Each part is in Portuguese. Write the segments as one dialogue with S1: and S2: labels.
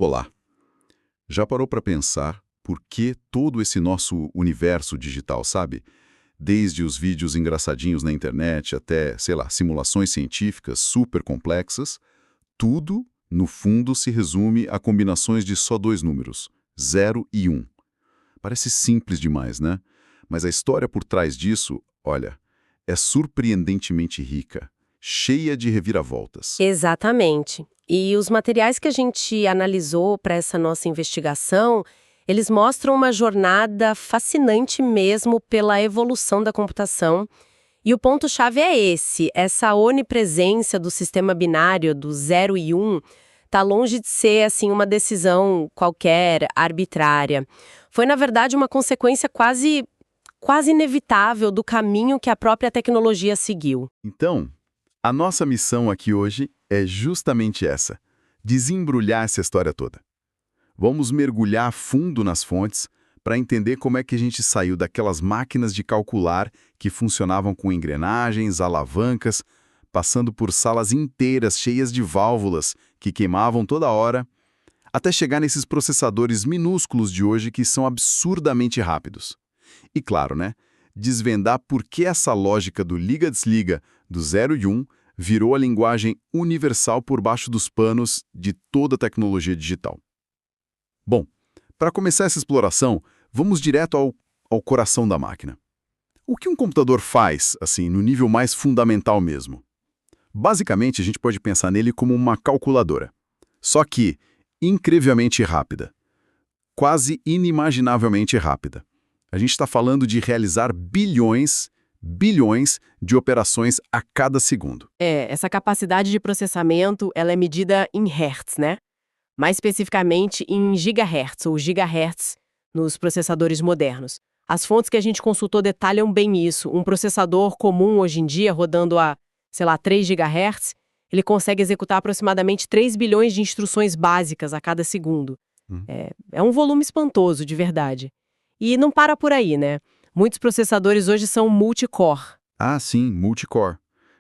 S1: Olá, já parou para pensar por que todo esse nosso universo digital, sabe? Desde os vídeos engraçadinhos na internet até, sei lá, simulações científicas super complexas, tudo, no fundo, se resume a combinações de só dois números, 0 e 1. Parece simples demais, né? Mas a história por trás disso, olha, é surpreendentemente rica, cheia de reviravoltas.
S2: Exatamente. E os materiais que a gente analisou para essa nossa investigação, eles mostram uma jornada fascinante mesmo pela evolução da computação. E o ponto-chave é esse, essa onipresença do sistema binário do 0 e 1 está longe de ser assim uma decisão qualquer, arbitrária. Foi, na verdade, uma consequência quase inevitável do caminho que a própria tecnologia seguiu.
S1: Então, a nossa missão aqui hoje é justamente essa: desembrulhar essa história toda. Vamos mergulhar fundo nas fontes para entender como é que a gente saiu daquelas máquinas de calcular que funcionavam com engrenagens, alavancas, passando por salas inteiras cheias de válvulas que queimavam toda hora, até chegar nesses processadores minúsculos de hoje que são absurdamente rápidos. E claro, né? Desvendar por que essa lógica do liga-desliga, do 0 e 1, virou a linguagem universal por baixo dos panos de toda a tecnologia digital. Bom, para começar essa exploração, vamos direto ao coração da máquina. O que um computador faz, assim, no nível mais fundamental mesmo? Basicamente, a gente pode pensar nele como uma calculadora. Só que incrivelmente rápida. Quase inimaginavelmente rápida. A gente está falando de realizar bilhões de operações a cada segundo.
S2: Essa capacidade de processamento, ela é medida em hertz, né? Mais especificamente em gigahertz ou gigahertz nos processadores modernos. As fontes que a gente consultou detalham bem isso. Um processador comum hoje em dia, rodando a, 3 gigahertz, ele consegue executar aproximadamente 3 bilhões de instruções básicas a cada segundo. É um volume espantoso, de verdade. E não para por aí, né? Muitos processadores hoje são multicore.
S1: Ah, sim, multicore,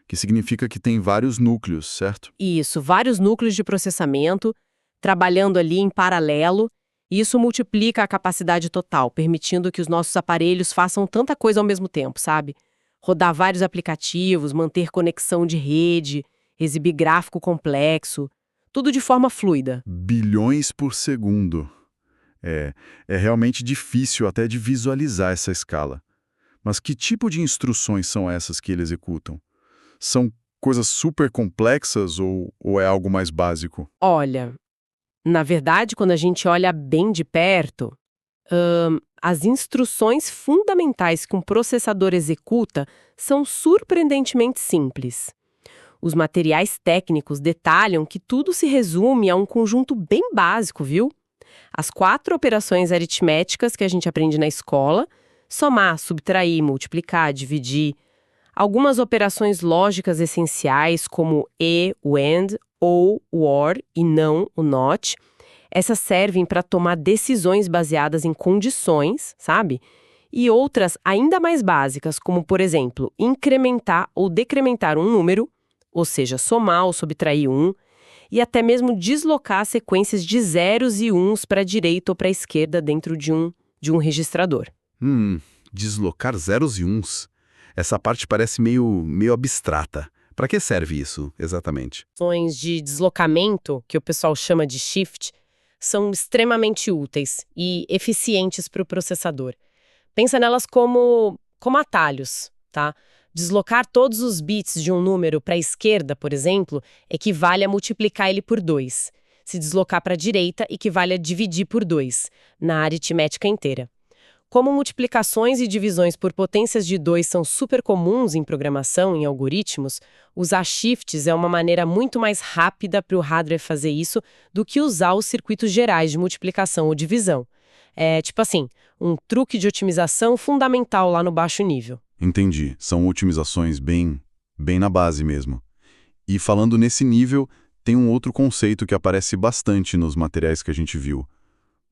S1: que significa que tem vários núcleos, certo?
S2: Isso, vários núcleos de processamento trabalhando ali em paralelo, e isso multiplica a capacidade total, permitindo que os nossos aparelhos façam tanta coisa ao mesmo tempo, sabe? Rodar vários aplicativos, manter conexão de rede, exibir gráfico complexo, tudo de forma fluida.
S1: Bilhões por segundo. É realmente difícil até de visualizar essa escala. Mas que tipo de instruções são essas que ele executam? São coisas super complexas ou é algo mais básico?
S2: Olha, na verdade, quando a gente olha bem de perto, as instruções fundamentais que um processador executa são surpreendentemente simples. Os materiais técnicos detalham que tudo se resume a um conjunto bem básico, viu? As 4 operações aritméticas que a gente aprende na escola: somar, subtrair, multiplicar, dividir. Algumas operações lógicas essenciais, como e, o AND, ou o OR e não o NOT. Essas servem para tomar decisões baseadas em condições, sabe? E outras ainda mais básicas, como, por exemplo, incrementar ou decrementar um número, ou seja, somar ou subtrair um, e até mesmo deslocar sequências de zeros e uns para a direita ou para a esquerda dentro de um registrador.
S1: Deslocar zeros e uns. Essa parte parece meio abstrata. Para que serve isso, exatamente?
S2: Funções de deslocamento, que o pessoal chama de shift, são extremamente úteis e eficientes para o processador. Pensa nelas como atalhos, tá? Deslocar todos os bits de um número para a esquerda, por exemplo, equivale a multiplicar ele por 2. Se deslocar para a direita, equivale a dividir por 2, na aritmética inteira. Como multiplicações e divisões por potências de 2 são super comuns em programação, em algoritmos, usar shifts é uma maneira muito mais rápida para o hardware fazer isso do que usar os circuitos gerais de multiplicação ou divisão. É tipo assim, um truque de otimização fundamental lá no baixo nível.
S1: Entendi. São otimizações bem na base mesmo. E falando nesse nível, tem um outro conceito que aparece bastante nos materiais que a gente viu: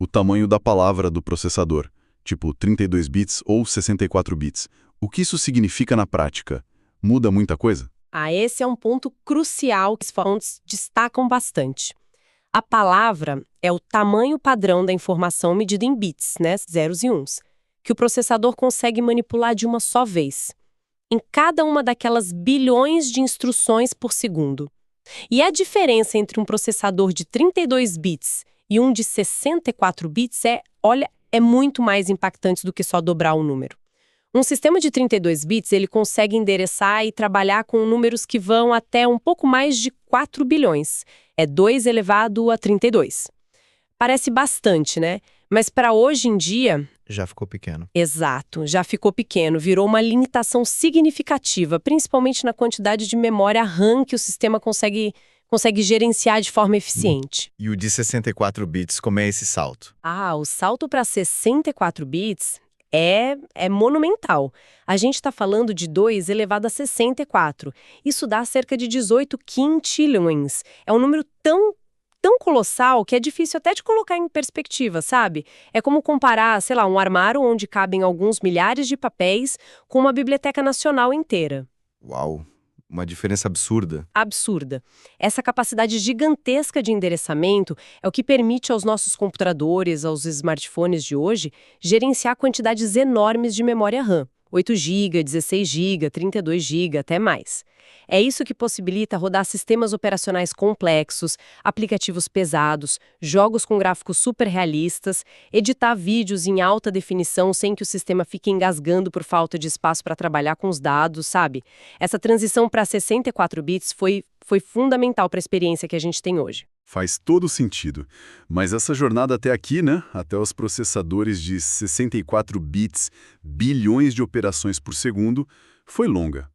S1: o tamanho da palavra do processador, tipo 32 bits ou 64 bits. O que isso significa na prática? Muda muita coisa?
S2: Esse é um ponto crucial que as fontes destacam bastante. A palavra é o tamanho padrão da informação medida em bits, né, zeros e uns, que o processador consegue manipular de uma só vez, em cada uma daquelas bilhões de instruções por segundo. E a diferença entre um processador de 32 bits e um de 64 bits é muito mais impactante do que só dobrar o número. Um sistema de 32 bits, ele consegue endereçar e trabalhar com números que vão até um pouco mais de 4 bilhões. É 2 elevado a 32. Parece bastante, né? Mas para hoje em dia...
S3: Já ficou pequeno.
S2: Exato, já ficou pequeno, virou uma limitação significativa, principalmente na quantidade de memória RAM que o sistema consegue gerenciar de forma eficiente.
S3: E o de 64 bits, como é esse salto?
S2: O salto para 64 bits é monumental. A gente está falando de 2 elevado a 64. Isso dá cerca de 18 quintilhões. É um número tão colossal que é difícil até de colocar em perspectiva, sabe? É como comparar, sei lá, um armário onde cabem alguns milhares de papéis com uma biblioteca nacional inteira.
S3: Uau! Uma diferença absurda.
S2: Absurda. Essa capacidade gigantesca de endereçamento é o que permite aos nossos computadores, aos smartphones de hoje, gerenciar quantidades enormes de memória RAM. 8 GB, 16 GB, 32 GB, até mais. É isso que possibilita rodar sistemas operacionais complexos, aplicativos pesados, jogos com gráficos super realistas, editar vídeos em alta definição sem que o sistema fique engasgando por falta de espaço para trabalhar com os dados, sabe? Essa transição para 64 bits foi fundamental para a experiência que a gente tem hoje.
S1: Faz todo sentido. Mas essa jornada até aqui, né? Até os processadores de 64 bits, bilhões de operações por segundo, foi longa.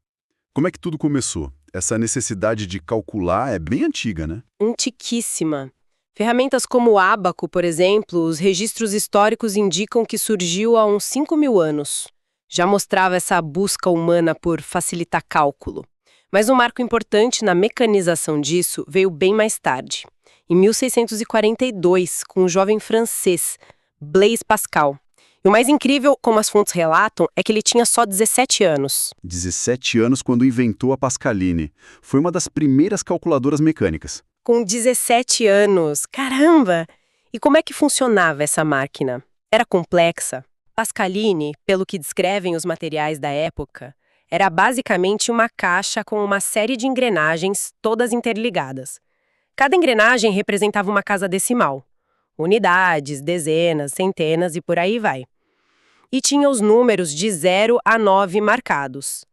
S1: Como é que tudo começou? Essa necessidade de calcular é bem antiga, né?
S2: Antiquíssima. Ferramentas como o Abaco, por exemplo, os registros históricos indicam que surgiu há uns 5.000 anos. Já mostrava essa busca humana por facilitar cálculo. Mas um marco importante na mecanização disso veio bem mais tarde. Em 1642, com um jovem francês, Blaise Pascal. E o mais incrível, como as fontes relatam, é que ele tinha só 17 anos.
S1: 17 anos quando inventou a Pascaline. Foi uma das primeiras calculadoras mecânicas.
S2: Com 17 anos, caramba! E como é que funcionava essa máquina? Era complexa. Pascaline, pelo que descrevem os materiais da época, era basicamente uma caixa com uma série de engrenagens, todas interligadas. Cada engrenagem representava uma casa decimal. Unidades, dezenas, centenas e por aí vai. E tinha os números de 0 a 9 marcados.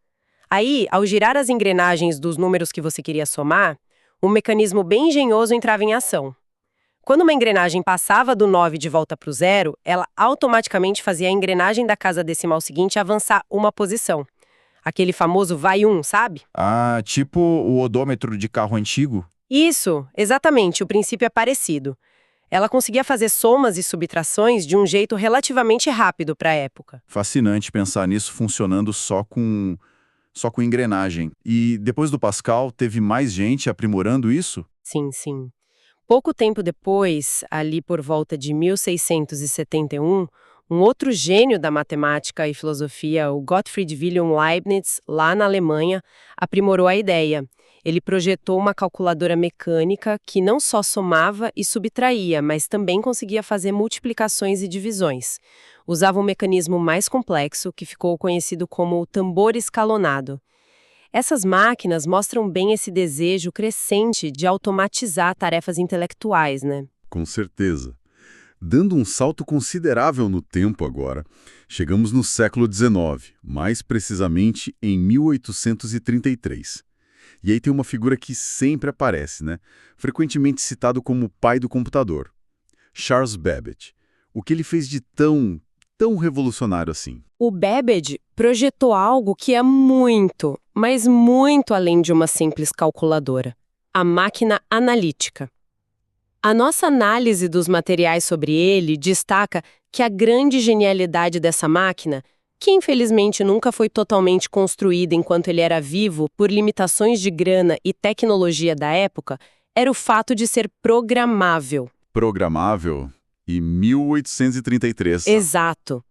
S2: Aí, ao girar as engrenagens dos números que você queria somar, um mecanismo bem engenhoso entrava em ação. Quando uma engrenagem passava do 9 de volta para o 0, ela automaticamente fazia a engrenagem da casa decimal seguinte avançar uma posição. Aquele famoso vai 1, sabe?
S3: Tipo o odômetro de carro antigo?
S2: Isso, exatamente, o princípio é parecido. Ela conseguia fazer somas e subtrações de um jeito relativamente rápido para a época.
S3: Fascinante pensar nisso funcionando só com engrenagem. E depois do Pascal, teve mais gente aprimorando isso?
S2: Sim, sim. Pouco tempo depois, ali por volta de 1671, um outro gênio da matemática e filosofia, o Gottfried Wilhelm Leibniz, lá na Alemanha, aprimorou a ideia. Ele projetou uma calculadora mecânica que não só somava e subtraía, mas também conseguia fazer multiplicações e divisões. Usava um mecanismo mais complexo, que ficou conhecido como o tambor escalonado. Essas máquinas mostram bem esse desejo crescente de automatizar tarefas intelectuais, né?
S1: Com certeza. Dando um salto considerável no tempo agora, chegamos no século XIX, mais precisamente em 1833. E aí tem uma figura que sempre aparece, né? Frequentemente citado como o pai do computador. Charles Babbage. O que ele fez de tão revolucionário assim?
S2: O Babbage projetou algo que é muito, mas muito além de uma simples calculadora. A máquina analítica. A nossa análise dos materiais sobre ele destaca que a grande genialidade dessa máquina, que infelizmente nunca foi totalmente construída enquanto ele era vivo por limitações de grana e tecnologia da época, era o fato de ser programável.
S1: Programável? E 1833.
S2: Exato.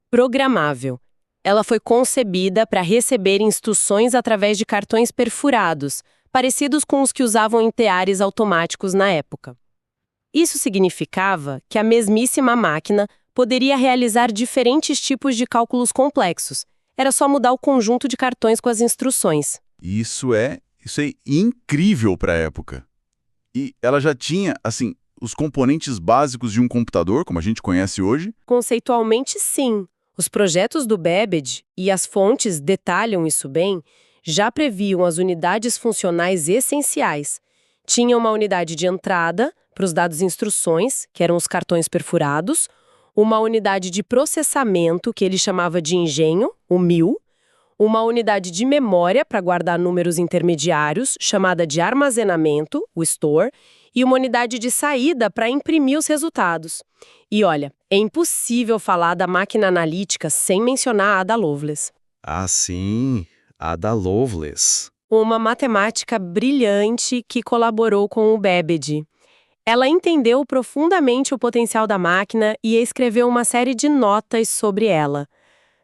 S2: Programável. Ela foi concebida para receber instruções através de cartões perfurados, parecidos com os que usavam em teares automáticos na época. Isso significava que a mesmíssima máquina poderia realizar diferentes tipos de cálculos complexos. Era só mudar o conjunto de cartões com as instruções.
S3: Isso é incrível para a época. E ela já tinha, assim, os componentes básicos de um computador, como a gente conhece hoje?
S2: Conceitualmente, sim. Os projetos do Babbage, e as fontes detalham isso bem, já previam as unidades funcionais essenciais. Tinha uma unidade de entrada para os dados e instruções, que eram os cartões perfurados, uma unidade de processamento, que ele chamava de engenho, o MIL, uma unidade de memória para guardar números intermediários, chamada de armazenamento, o store, e uma unidade de saída para imprimir os resultados. E olha, é impossível falar da máquina analítica sem mencionar a Ada Lovelace.
S1: Ah, sim, Ada Lovelace.
S2: Uma matemática brilhante que colaborou com o Babbage. Ela entendeu profundamente o potencial da máquina e escreveu uma série de notas sobre ela.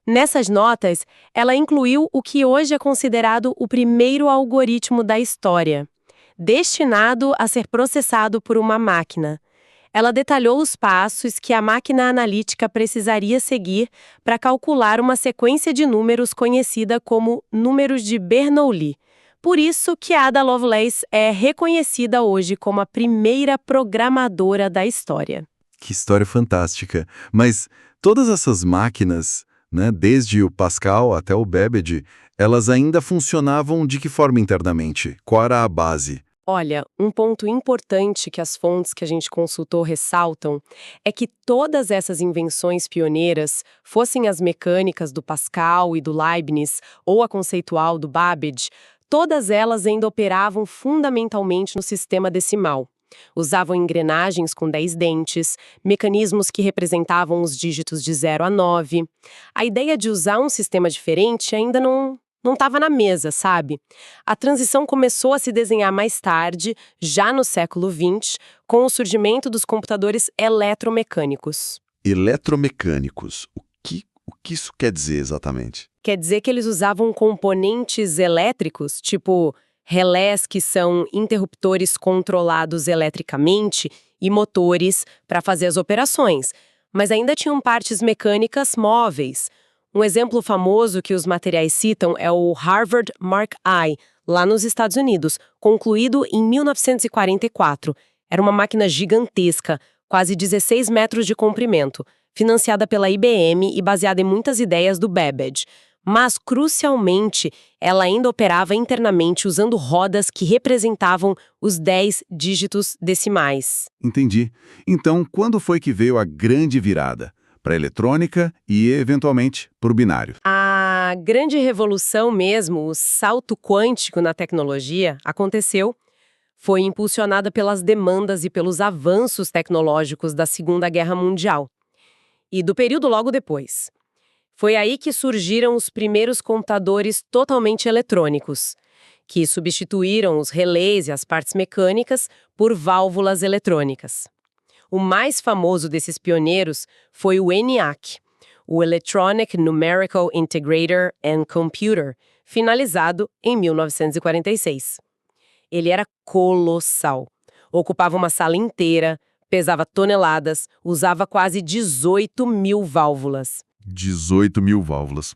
S2: Nessas notas, ela incluiu o que hoje é considerado o primeiro algoritmo da história, destinado a ser processado por uma máquina. Ela detalhou os passos que a máquina analítica precisaria seguir para calcular uma sequência de números conhecida como números de Bernoulli. Por isso que a Ada Lovelace é reconhecida hoje como a primeira programadora da história.
S1: Que história fantástica. Mas todas essas máquinas, né, desde o Pascal até o Babbage, elas ainda funcionavam de que forma internamente? Qual era a base?
S2: Olha, um ponto importante que as fontes que a gente consultou ressaltam é que todas essas invenções pioneiras, fossem as mecânicas do Pascal e do Leibniz ou a conceitual do Babbage, todas elas ainda operavam fundamentalmente no sistema decimal. Usavam engrenagens com 10 dentes, mecanismos que representavam os dígitos de 0 a 9. A ideia de usar um sistema diferente ainda não estava na mesa, sabe? A transição começou a se desenhar mais tarde, já no século XX, com o surgimento dos computadores eletromecânicos.
S1: Eletromecânicos. O que isso quer dizer exatamente?
S2: Quer dizer que eles usavam componentes elétricos, tipo relés, que são interruptores controlados eletricamente, e motores para fazer as operações, mas ainda tinham partes mecânicas móveis. Um exemplo famoso que os materiais citam é o Harvard Mark I, lá nos Estados Unidos, concluído em 1944. Era uma máquina gigantesca, quase 16 metros de comprimento, financiada pela IBM e baseada em muitas ideias do Babbage. Mas, crucialmente, ela ainda operava internamente usando rodas que representavam os 10 dígitos decimais.
S3: Entendi. Então, quando foi que veio a grande virada? Para a eletrônica e, eventualmente, para o binário?
S2: A grande revolução mesmo, o salto quântico na tecnologia, aconteceu. Foi impulsionada pelas demandas e pelos avanços tecnológicos da Segunda Guerra Mundial e do período logo depois. Foi aí que surgiram os primeiros computadores totalmente eletrônicos, que substituíram os relés e as partes mecânicas por válvulas eletrônicas. O mais famoso desses pioneiros foi o ENIAC, o Electronic Numerical Integrator and Computer, finalizado em 1946. Ele era colossal. Ocupava uma sala inteira, pesava toneladas, usava quase 18 mil válvulas.
S3: 18 mil válvulas.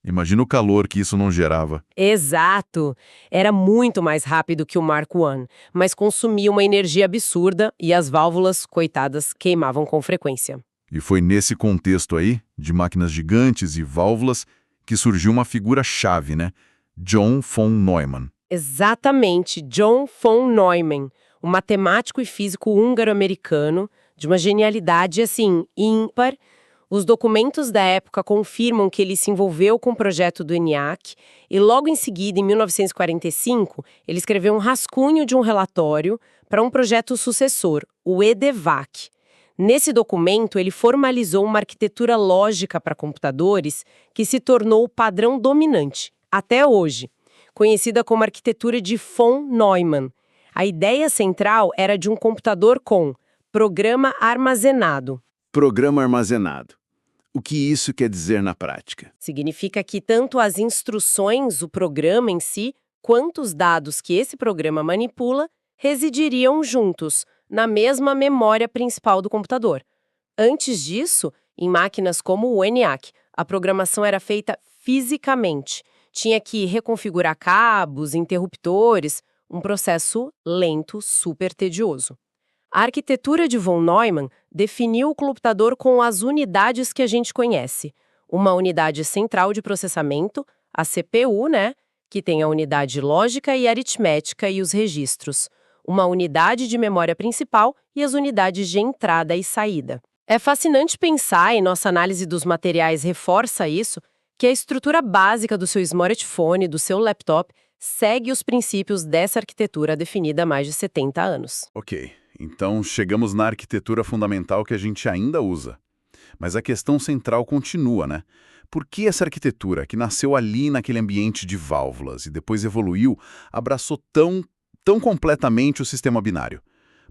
S3: Imagina o calor que isso não gerava.
S2: Exato! Era muito mais rápido que o Mark I, mas consumia uma energia absurda e as válvulas, coitadas, queimavam com frequência.
S3: E foi nesse contexto aí, de máquinas gigantes e válvulas, que surgiu uma figura-chave, né? John von Neumann.
S2: Exatamente, John von Neumann, um matemático e físico húngaro-americano, de uma genialidade, assim, ímpar. Os documentos da época confirmam que ele se envolveu com o projeto do ENIAC e logo em seguida, em 1945, ele escreveu um rascunho de um relatório para um projeto sucessor, o EDVAC. Nesse documento, ele formalizou uma arquitetura lógica para computadores que se tornou o padrão dominante, até hoje, conhecida como arquitetura de von Neumann. A ideia central era de um computador com programa armazenado.
S1: Programa armazenado. O que isso quer dizer na prática?
S2: Significa que tanto as instruções, o programa em si, quanto os dados que esse programa manipula, residiriam juntos, na mesma memória principal do computador. Antes disso, em máquinas como o ENIAC, a programação era feita fisicamente. Tinha que reconfigurar cabos, interruptores, um processo lento, super tedioso. A arquitetura de von Neumann definiu o computador com as unidades que a gente conhece. Uma unidade central de processamento, a CPU, né, que tem a unidade lógica e aritmética e os registros. Uma unidade de memória principal e as unidades de entrada e saída. É fascinante pensar, e nossa análise dos materiais reforça isso, que a estrutura básica do seu smartphone, do seu laptop, segue os princípios dessa arquitetura definida há mais de 70 anos.
S3: Ok, então chegamos na arquitetura fundamental que a gente ainda usa. Mas a questão central continua, né? Por que essa arquitetura, que nasceu ali naquele ambiente de válvulas e depois evoluiu, abraçou tão completamente o sistema binário?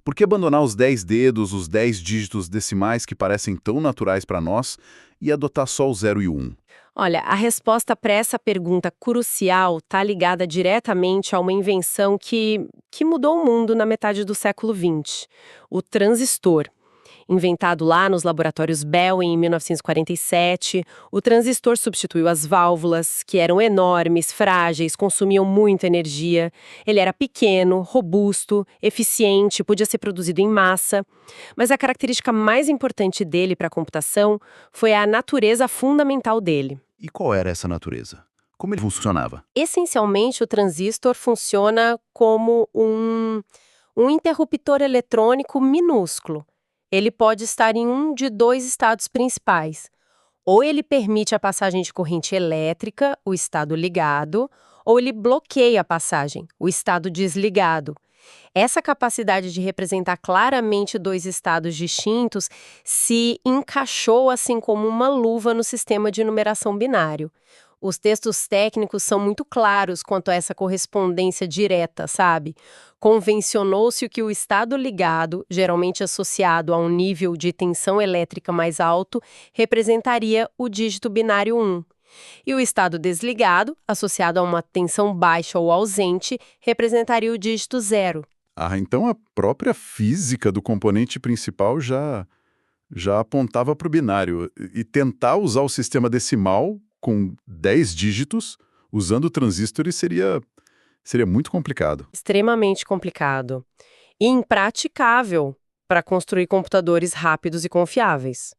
S3: Por que abandonar os 10 dedos, os 10 dígitos decimais que parecem tão naturais para nós e adotar só o 0 e o 1?
S2: Olha, a resposta para essa pergunta crucial está ligada diretamente a uma invenção que mudou o mundo na metade do século XX, o transistor. Inventado lá nos laboratórios Bell em 1947, o transistor substituiu as válvulas, que eram enormes, frágeis, consumiam muita energia. Ele era pequeno, robusto, eficiente, podia ser produzido em massa. Mas a característica mais importante dele para a computação foi a natureza fundamental dele.
S3: E qual era essa natureza? Como ele funcionava?
S2: Essencialmente, o transistor funciona como um interruptor eletrônico minúsculo. Ele pode estar em um de dois estados principais. Ou ele permite a passagem de corrente elétrica, o estado ligado, ou ele bloqueia a passagem, o estado desligado. Essa capacidade de representar claramente dois estados distintos se encaixou assim como uma luva no sistema de numeração binário. Os textos técnicos são muito claros quanto a essa correspondência direta, sabe? Convencionou-se que o estado ligado, geralmente associado a um nível de tensão elétrica mais alto, representaria o dígito binário 1. E o estado desligado, associado a uma tensão baixa ou ausente, representaria o dígito 0.
S3: Ah, então a própria física do componente principal já apontava para o binário. E tentar usar o sistema decimal com 10 dígitos, usando transistores, seria muito complicado.
S2: Extremamente complicado. E impraticável para construir computadores rápidos e confiáveis.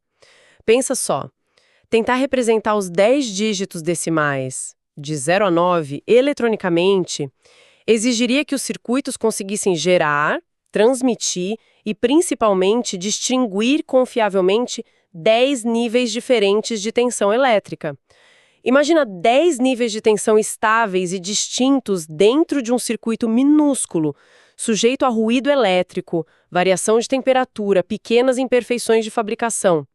S2: Pensa só, tentar representar os 10 dígitos decimais, de 0 a 9, eletronicamente, exigiria que os circuitos conseguissem gerar, transmitir e, principalmente, distinguir confiavelmente 10 níveis diferentes de tensão elétrica. Imagina 10 níveis de tensão estáveis e distintos dentro de um circuito minúsculo, sujeito a ruído elétrico, variação de temperatura, pequenas imperfeições de fabricação.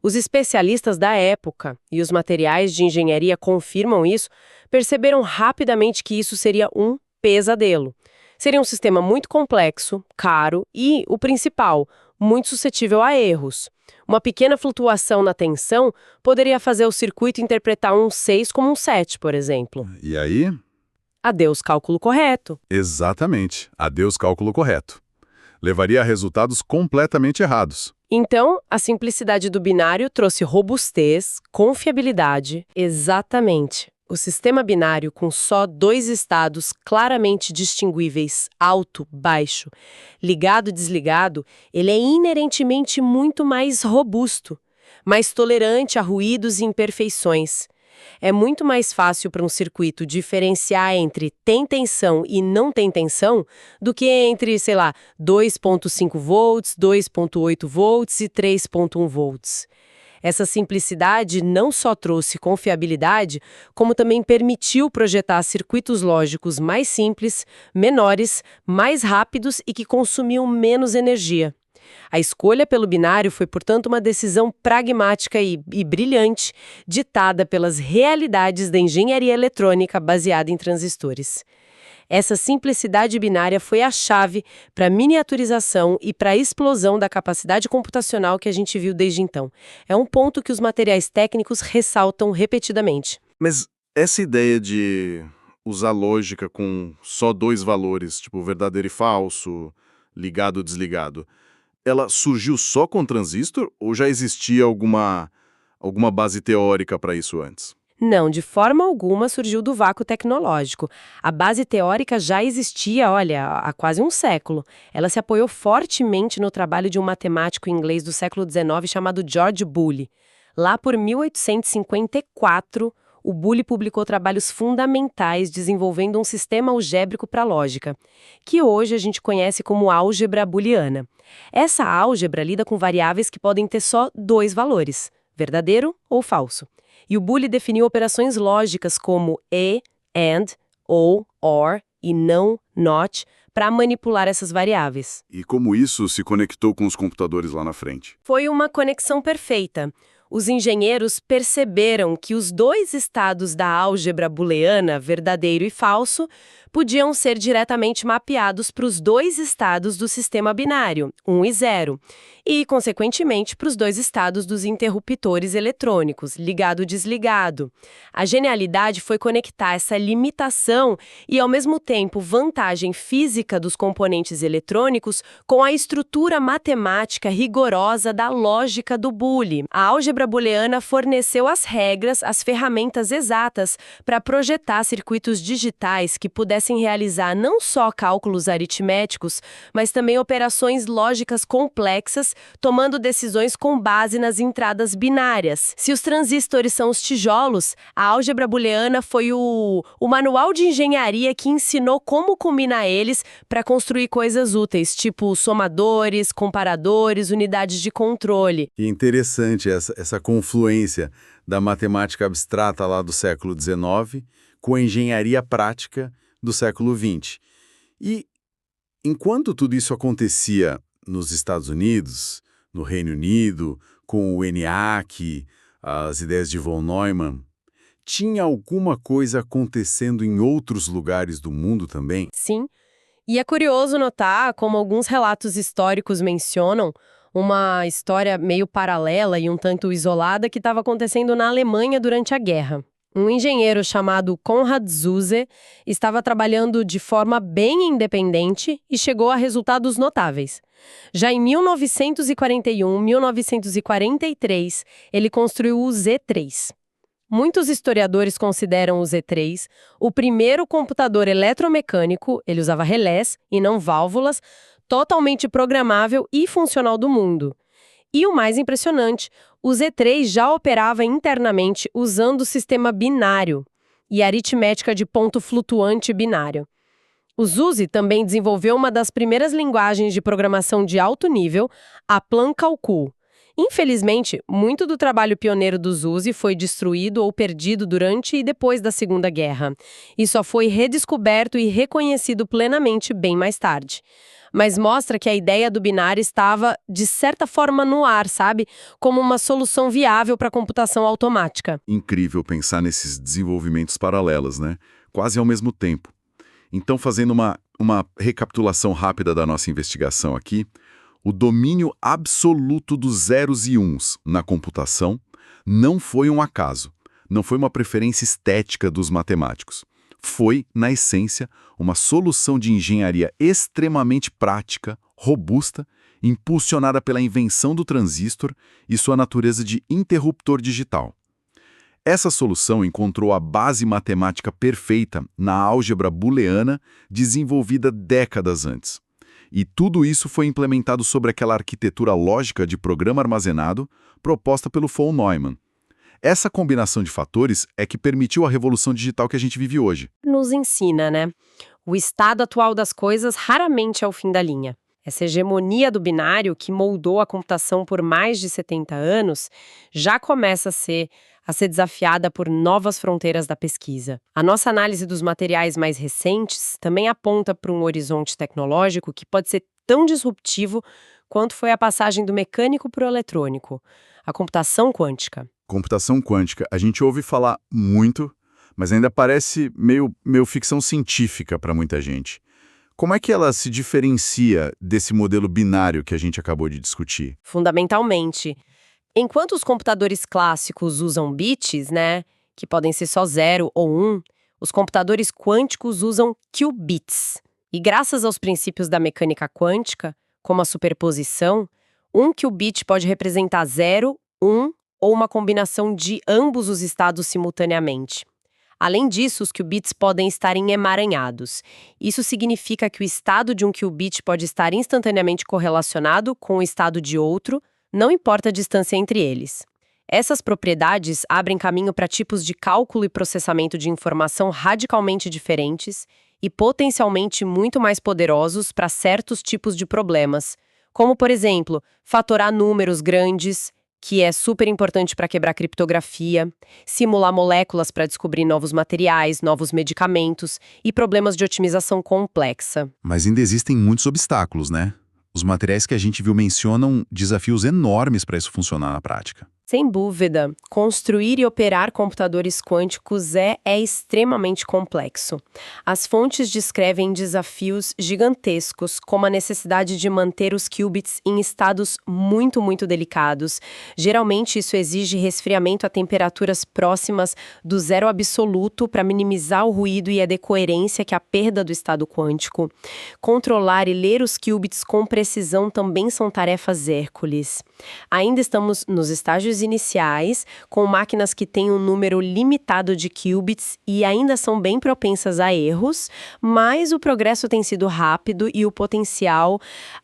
S2: Os especialistas da época, e os materiais de engenharia confirmam isso, perceberam rapidamente que isso seria um pesadelo. Seria um sistema muito complexo, caro e, o principal, muito suscetível a erros. Uma pequena flutuação na tensão poderia fazer o circuito interpretar um 6 como um 7, por exemplo.
S3: E aí?
S2: Adeus cálculo correto.
S3: Exatamente. Adeus cálculo correto. Levaria a resultados completamente errados.
S2: Então, a simplicidade do binário trouxe robustez, confiabilidade. Exatamente. O sistema binário com só dois estados claramente distinguíveis, alto, baixo, ligado e desligado, ele é inerentemente muito mais robusto, mais tolerante a ruídos e imperfeições. É muito mais fácil para um circuito diferenciar entre tem tensão e não tem tensão do que entre, 2,5 volts, 2,8 volts e 3,1 volts. Essa simplicidade não só trouxe confiabilidade, como também permitiu projetar circuitos lógicos mais simples, menores, mais rápidos e que consumiam menos energia. A escolha pelo binário foi, portanto, uma decisão pragmática e brilhante, ditada pelas realidades da engenharia eletrônica baseada em transistores. Essa simplicidade binária foi a chave para a miniaturização e para a explosão da capacidade computacional que a gente viu desde então. É um ponto que os materiais técnicos ressaltam repetidamente.
S4: Mas essa ideia de usar lógica com só dois valores, tipo verdadeiro e falso, ligado, desligado, ela surgiu só com transistor ou já existia alguma base teórica para isso antes?
S2: Não, de forma alguma surgiu do vácuo tecnológico. A base teórica já existia, olha, há quase um século. Ela se apoiou fortemente no trabalho de um matemático inglês do século XIX chamado George Boole. Lá por 1854, o Boole publicou trabalhos fundamentais desenvolvendo um sistema algébrico para lógica, que hoje a gente conhece como álgebra booleana. Essa álgebra lida com variáveis que podem ter só dois valores, verdadeiro ou falso. E o Boole definiu operações lógicas como and, or e não, not, para manipular essas variáveis.
S4: E como isso se conectou com os computadores lá na frente?
S2: Foi uma conexão perfeita. Os engenheiros perceberam que os dois estados da álgebra booleana, verdadeiro e falso, podiam ser diretamente mapeados para os dois estados do sistema binário, 1 e 0, e, consequentemente, para os dois estados dos interruptores eletrônicos, ligado e desligado. A genialidade foi conectar essa limitação e, ao mesmo tempo, vantagem física dos componentes eletrônicos com a estrutura matemática rigorosa da lógica do Boole. A álgebra booleana forneceu as regras, as ferramentas exatas para projetar circuitos digitais que pudessem realizar não só cálculos aritméticos, mas também operações lógicas complexas, tomando decisões com base nas entradas binárias. Se os transistores são os tijolos, a álgebra booleana foi o manual de engenharia que ensinou como combinar eles para construir coisas úteis, tipo somadores, comparadores, unidades de controle.
S4: Que interessante essa confluência da matemática abstrata lá do século XIX com a engenharia prática do século XX. E enquanto tudo isso acontecia nos Estados Unidos, no Reino Unido, com o ENIAC, as ideias de von Neumann, tinha alguma coisa acontecendo em outros lugares do mundo também?
S2: Sim, e é curioso notar, como alguns relatos históricos mencionam, uma história meio paralela e um tanto isolada que estava acontecendo na Alemanha durante a guerra. Um engenheiro chamado Konrad Zuse estava trabalhando de forma bem independente e chegou a resultados notáveis. Já em 1941, 1943, ele construiu o Z3. Muitos historiadores consideram o Z3 o primeiro computador eletromecânico, ele usava relés e não válvulas, totalmente programável e funcional do mundo. E o mais impressionante, o Z3 já operava internamente usando o sistema binário e aritmética de ponto flutuante binário. O Zuse também desenvolveu uma das primeiras linguagens de programação de alto nível, a Plan Calcul. Infelizmente, muito do trabalho pioneiro do Zuse foi destruído ou perdido durante e depois da Segunda Guerra, e só foi redescoberto e reconhecido plenamente bem mais tarde. Mas mostra que a ideia do binário estava, de certa forma, no ar, sabe? Como uma solução viável para a computação automática.
S4: Incrível pensar nesses desenvolvimentos paralelos, né? Quase ao mesmo tempo. Então, fazendo uma recapitulação rápida da nossa investigação aqui, o domínio absoluto dos zeros e uns na computação não foi um acaso, não foi uma preferência estética dos matemáticos. Foi, na essência, uma solução de engenharia extremamente prática, robusta, impulsionada pela invenção do transistor e sua natureza de interruptor digital. Essa solução encontrou a base matemática perfeita na álgebra booleana desenvolvida décadas antes. E tudo isso foi implementado sobre aquela arquitetura lógica de programa armazenado proposta pelo von Neumann. Essa combinação de fatores é que permitiu a revolução digital que a gente vive hoje.
S2: Nos ensina, né? O estado atual das coisas raramente é o fim da linha. Essa hegemonia do binário, que moldou a computação por mais de 70 anos, já começa a ser desafiada por novas fronteiras da pesquisa. A nossa análise dos materiais mais recentes também aponta para um horizonte tecnológico que pode ser tão disruptivo quanto foi a passagem do mecânico para o eletrônico, a computação quântica.
S4: Computação quântica, a gente ouve falar muito, mas ainda parece meio ficção científica para muita gente. Como é que ela se diferencia desse modelo binário que a gente acabou de discutir?
S2: Fundamentalmente, enquanto os computadores clássicos usam bits, né, que podem ser só 0 ou 1, os computadores quânticos usam qubits, E graças aos princípios da mecânica quântica, como a superposição, um qubit pode representar 0, 1 ou uma combinação de ambos os estados simultaneamente. Além disso, os qubits podem estar emaranhados. Isso significa que o estado de um qubit pode estar instantaneamente correlacionado com o estado de outro, não importa a distância entre eles. Essas propriedades abrem caminho para tipos de cálculo e processamento de informação radicalmente diferentes e potencialmente muito mais poderosos para certos tipos de problemas, como, por exemplo, fatorar números grandes, que é super importante para quebrar criptografia, simular moléculas para descobrir novos materiais, novos medicamentos e problemas de otimização complexa.
S3: Mas ainda existem muitos obstáculos, né? Os materiais que a gente viu mencionam desafios enormes para isso funcionar na prática.
S2: Sem dúvida, construir e operar computadores quânticos é extremamente complexo. As fontes descrevem desafios gigantescos, como a necessidade de manter os qubits em estados muito delicados. Geralmente, isso exige resfriamento a temperaturas próximas do zero absoluto para minimizar o ruído e a decoerência que é a perda do estado quântico. Controlar e ler os qubits com precisão também são tarefas hércules. Ainda estamos nos estágios iniciais, com máquinas que têm um número limitado de qubits e ainda são bem propensas a erros, mas o progresso tem sido rápido e o potencial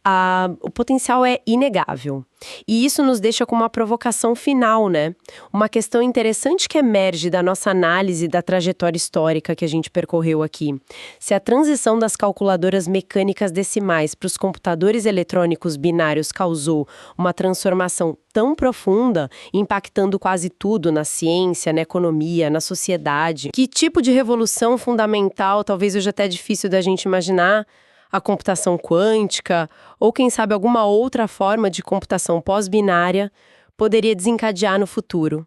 S2: é inegável. E isso nos deixa com uma provocação final, né? Uma questão interessante que emerge da nossa análise da trajetória histórica que a gente percorreu aqui. Se a transição das calculadoras mecânicas decimais para os computadores eletrônicos binários causou uma transformação tão profunda, impactando quase tudo na ciência, na economia, na sociedade, que tipo de revolução fundamental, talvez hoje até difícil da gente imaginar, a computação quântica, ou quem sabe alguma outra forma de computação pós-binária, poderia desencadear no futuro.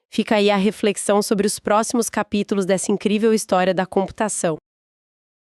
S2: Fica aí a reflexão sobre os próximos capítulos dessa incrível história da computação.